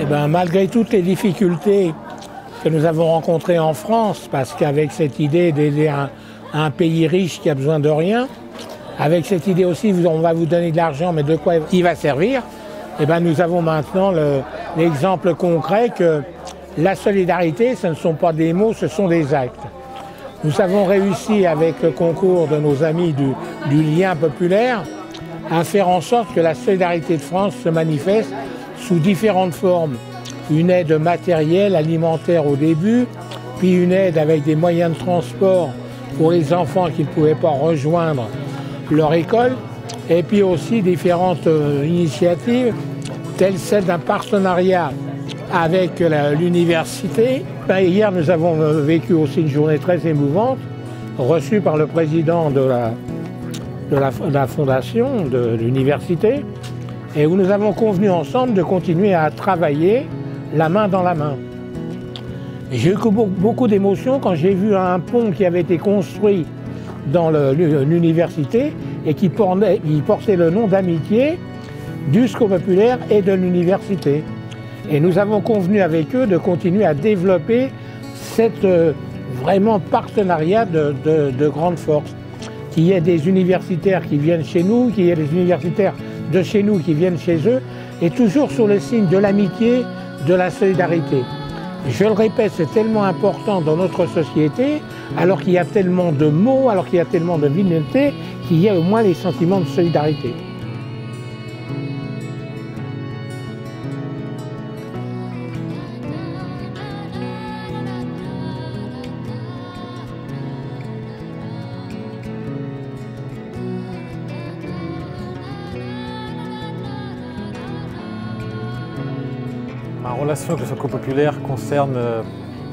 Eh bien, malgré toutes les difficultés que nous avons rencontrées en France, parce qu'avec cette idée d'aider un pays riche qui a besoin de rien, avec cette idée aussi, on va vous donner de l'argent, mais de quoi il va servir, eh bien, nous avons maintenant l'exemple concret que la solidarité, ce ne sont pas des mots, ce sont des actes. Nous avons réussi, avec le concours de nos amis du lien populaire, à faire en sorte que la solidarité de France se manifeste sous différentes formes. Une aide matérielle, alimentaire au début, puis une aide avec des moyens de transport pour les enfants qui ne pouvaient pas rejoindre leur école, et puis aussi différentes initiatives, telles celle d'un partenariat avec l'université. Hier, nous avons vécu aussi une journée très émouvante, reçue par le président de la fondation de l'université, et où nous avons convenu ensemble de continuer à travailler la main dans la main. J'ai eu beaucoup d'émotions quand j'ai vu un pont qui avait été construit dans l'université et qui portait le nom d'amitié du Secours populaire et de l'université. Et nous avons convenu avec eux de continuer à développer cette vraiment partenariat de grande force. Qu'il y ait des universitaires qui viennent chez nous, qu'il y ait des universitaires de chez nous qui viennent chez eux, et toujours sur le signe de l'amitié, de la solidarité. Je le répète, c'est tellement important dans notre société, alors qu'il y a tellement de mots, alors qu'il y a tellement de vilaineté, qu'il y a au moins les sentiments de solidarité. Ma relation avec le Secours populaire concerne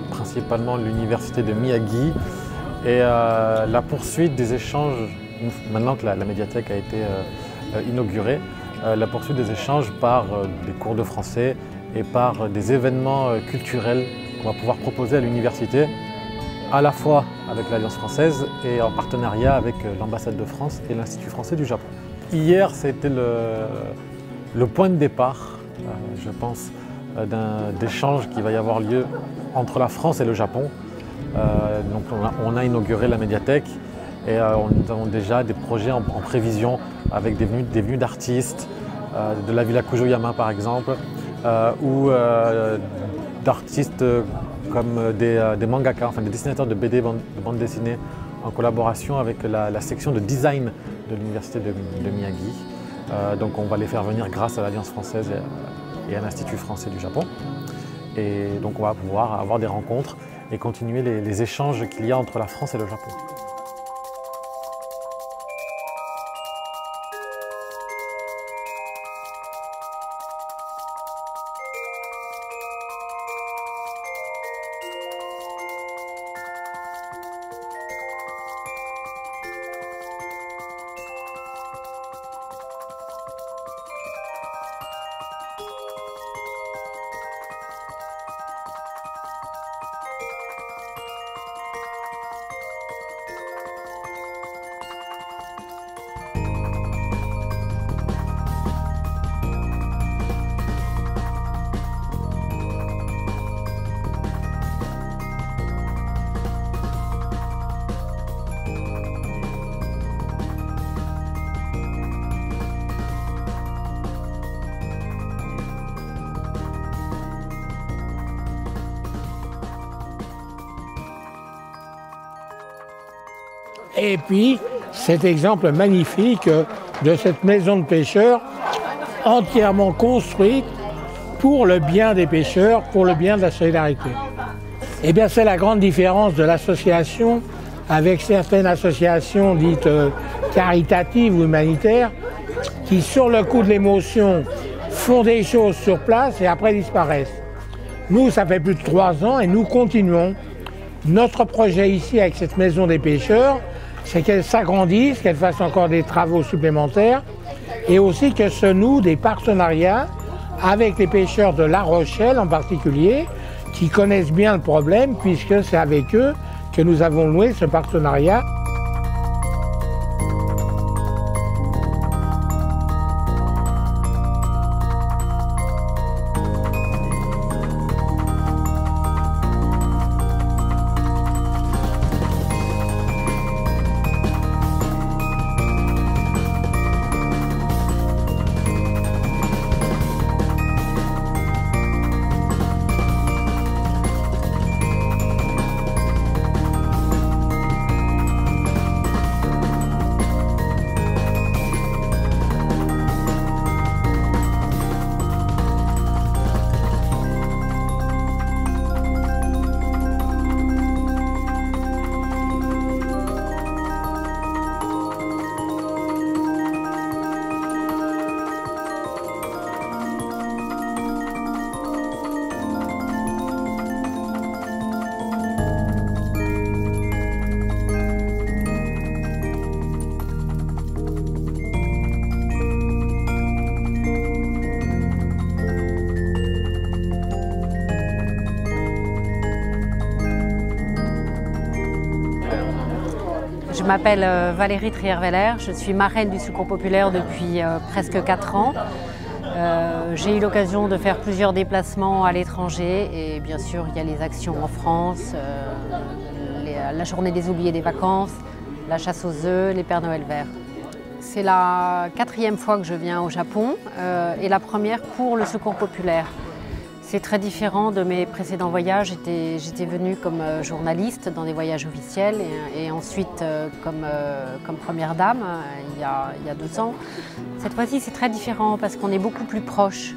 principalement l'université de Miyagi et la poursuite des échanges, maintenant que la médiathèque a été inaugurée, la poursuite des échanges par des cours de français et par des événements culturels qu'on va pouvoir proposer à l'université, à la fois avec l'Alliance française et en partenariat avec l'ambassade de France et l'Institut français du Japon. Hier, c'était le point de départ, je pense, d'échange qui va y avoir lieu entre la France et le Japon. Donc on a inauguré la médiathèque et nous avons déjà des projets en prévision avec des venues d'artistes, de la Villa Kujoyama par exemple, ou d'artistes comme des mangaka, enfin des dessinateurs de BD, de bande dessinée, en collaboration avec la section de design de l'université de Miyagi. Donc on va les faire venir grâce à l'Alliance française et à l'Institut français du Japon. Et donc on va pouvoir avoir des rencontres et continuer les échanges qu'il y a entre la France et le Japon. Et puis, cet exemple magnifique de cette maison de pêcheurs entièrement construite pour le bien des pêcheurs, pour le bien de la solidarité. Eh bien, c'est la grande différence de l'association avec certaines associations dites caritatives ou humanitaires qui, sur le coup de l'émotion, font des choses sur place et après disparaissent. Nous, ça fait plus de 3 ans et nous continuons. Notre projet ici avec cette maison des pêcheurs, c'est qu'elle s'agrandisse, qu'elle fasse encore des travaux supplémentaires et aussi que se nouent des partenariats avec les pêcheurs de La Rochelle en particulier, qui connaissent bien le problème puisque c'est avec eux que nous avons noué ce partenariat. m'appelle Valérie Trierweiler, je suis marraine du Secours populaire depuis presque 4 ans. J'ai eu l'occasion de faire plusieurs déplacements à l'étranger et bien sûr il y a les actions en France, la journée des oubliés des vacances, la chasse aux œufs, les Pères Noël verts. C'est la 4e fois que je viens au Japon et la première pour le Secours populaire. C'est très différent de mes précédents voyages. J'étais venue comme journaliste dans des voyages officiels et ensuite comme première dame il y a 2 ans. Cette fois-ci, c'est très différent parce qu'on est beaucoup plus proche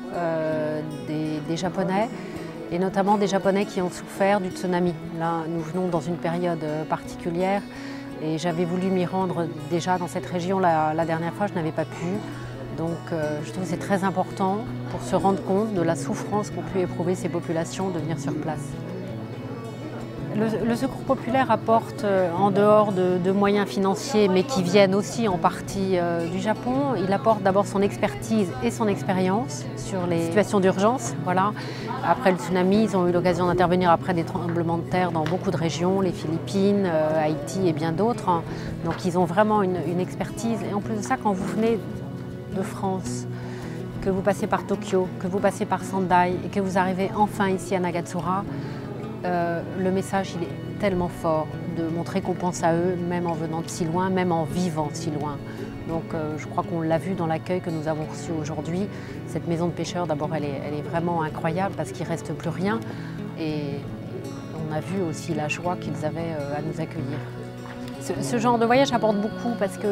des Japonais et notamment des Japonais qui ont souffert du tsunami. Là, nous venons dans une période particulière et j'avais voulu m'y rendre déjà dans cette région la dernière fois, je n'avais pas pu. Donc je trouve que c'est très important pour se rendre compte de la souffrance qu'ont pu éprouver ces populations de venir sur place. Le Secours populaire apporte, en dehors de moyens financiers, mais qui viennent aussi en partie du Japon, il apporte d'abord son expertise et son expérience sur les situations d'urgence. Voilà. Après le tsunami, ils ont eu l'occasion d'intervenir après des tremblements de terre dans beaucoup de régions, les Philippines, Haïti et bien d'autres. Donc ils ont vraiment une expertise. Et en plus de ça, quand vous venez de France, que vous passez par Tokyo, que vous passez par Sendai et que vous arrivez enfin ici à Nagatsura, le message il est tellement fort de montrer qu'on pense à eux, même en venant de si loin, même en vivant si loin. Donc je crois qu'on l'a vu dans l'accueil que nous avons reçu aujourd'hui. Cette maison de pêcheurs, d'abord, elle est vraiment incroyable parce qu'il ne reste plus rien. Et on a vu aussi la joie qu'ils avaient à nous accueillir. Ce genre de voyage apporte beaucoup parce que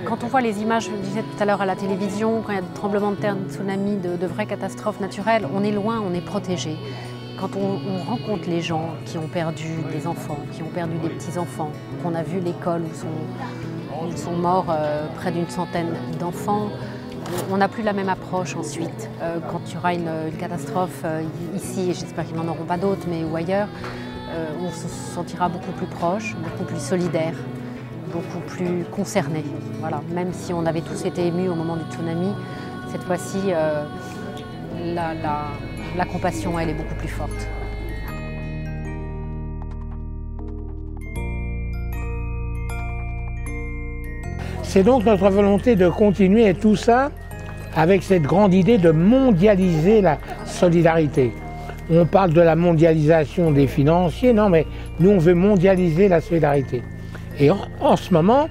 quand on voit les images, je le disais tout à l'heure à la télévision, quand il y a des tremblements de terre, de tsunamis, de vraies catastrophes naturelles, on est loin, on est protégé. Quand on rencontre les gens qui ont perdu des enfants, qui ont perdu des petits-enfants, qu'on a vu l'école où sont morts près d'une centaine d'enfants, on n'a plus la même approche ensuite. Quand il y aura une catastrophe ici, et j'espère qu'ils n'en auront pas d'autres, mais ou ailleurs, on se sentira beaucoup plus proche, beaucoup plus solidaire, beaucoup plus concernés. Voilà. Même si on avait tous été émus au moment du tsunami, cette fois-ci, la compassion, elle est beaucoup plus forte. C'est donc notre volonté de continuer et tout ça avec cette grande idée de mondialiser la solidarité. On parle de la mondialisation des financiers, non mais nous on veut mondialiser la solidarité. Et en ce moment,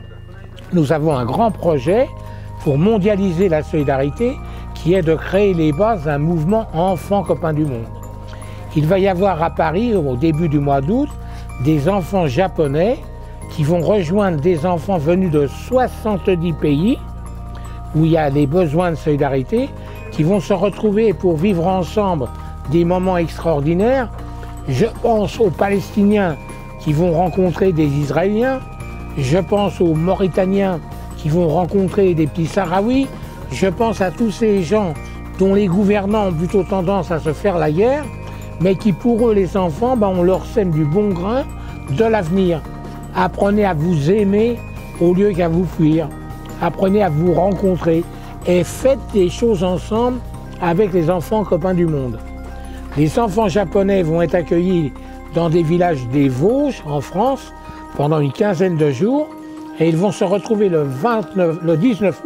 nous avons un grand projet pour mondialiser la solidarité qui est de créer les bases d'un mouvement enfants copains du monde. Il va y avoir à Paris, au début du mois d'août, des enfants japonais qui vont rejoindre des enfants venus de 70 pays où il y a des besoins de solidarité, qui vont se retrouver pour vivre ensemble des moments extraordinaires. Je pense aux Palestiniens qui vont rencontrer des Israéliens, je pense aux Mauritaniens qui vont rencontrer des petits Sahraouis, je pense à tous ces gens dont les gouvernants ont plutôt tendance à se faire la guerre, mais qui pour eux, les enfants, on leur sème du bon grain, de l'avenir. Apprenez à vous aimer au lieu qu'à vous fuir. Apprenez à vous rencontrer et faites des choses ensemble avec les enfants copains du monde. Les enfants japonais vont être accueillis dans des villages des Vosges, en France, pendant une quinzaine de jours, et ils vont se retrouver le 19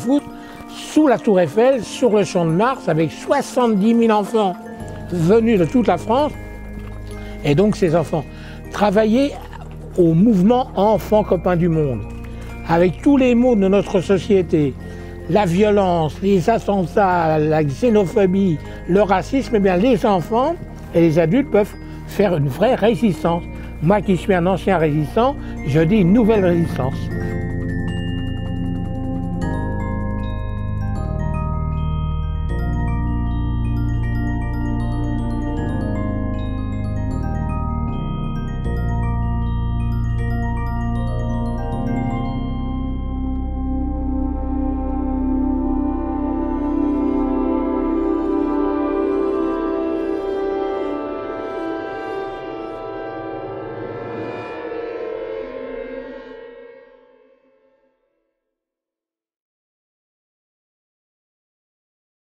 août, sous la Tour Eiffel, sur le Champ de Mars, avec 70 000 enfants venus de toute la France. Et donc ces enfants travailler au mouvement Enfants copains du monde, avec tous les maux de notre société, la violence, les attentats, la xénophobie, le racisme, eh bien les enfants et les adultes peuvent faire une vraie résistance. Moi qui suis un ancien résistant, je dis une nouvelle résistance.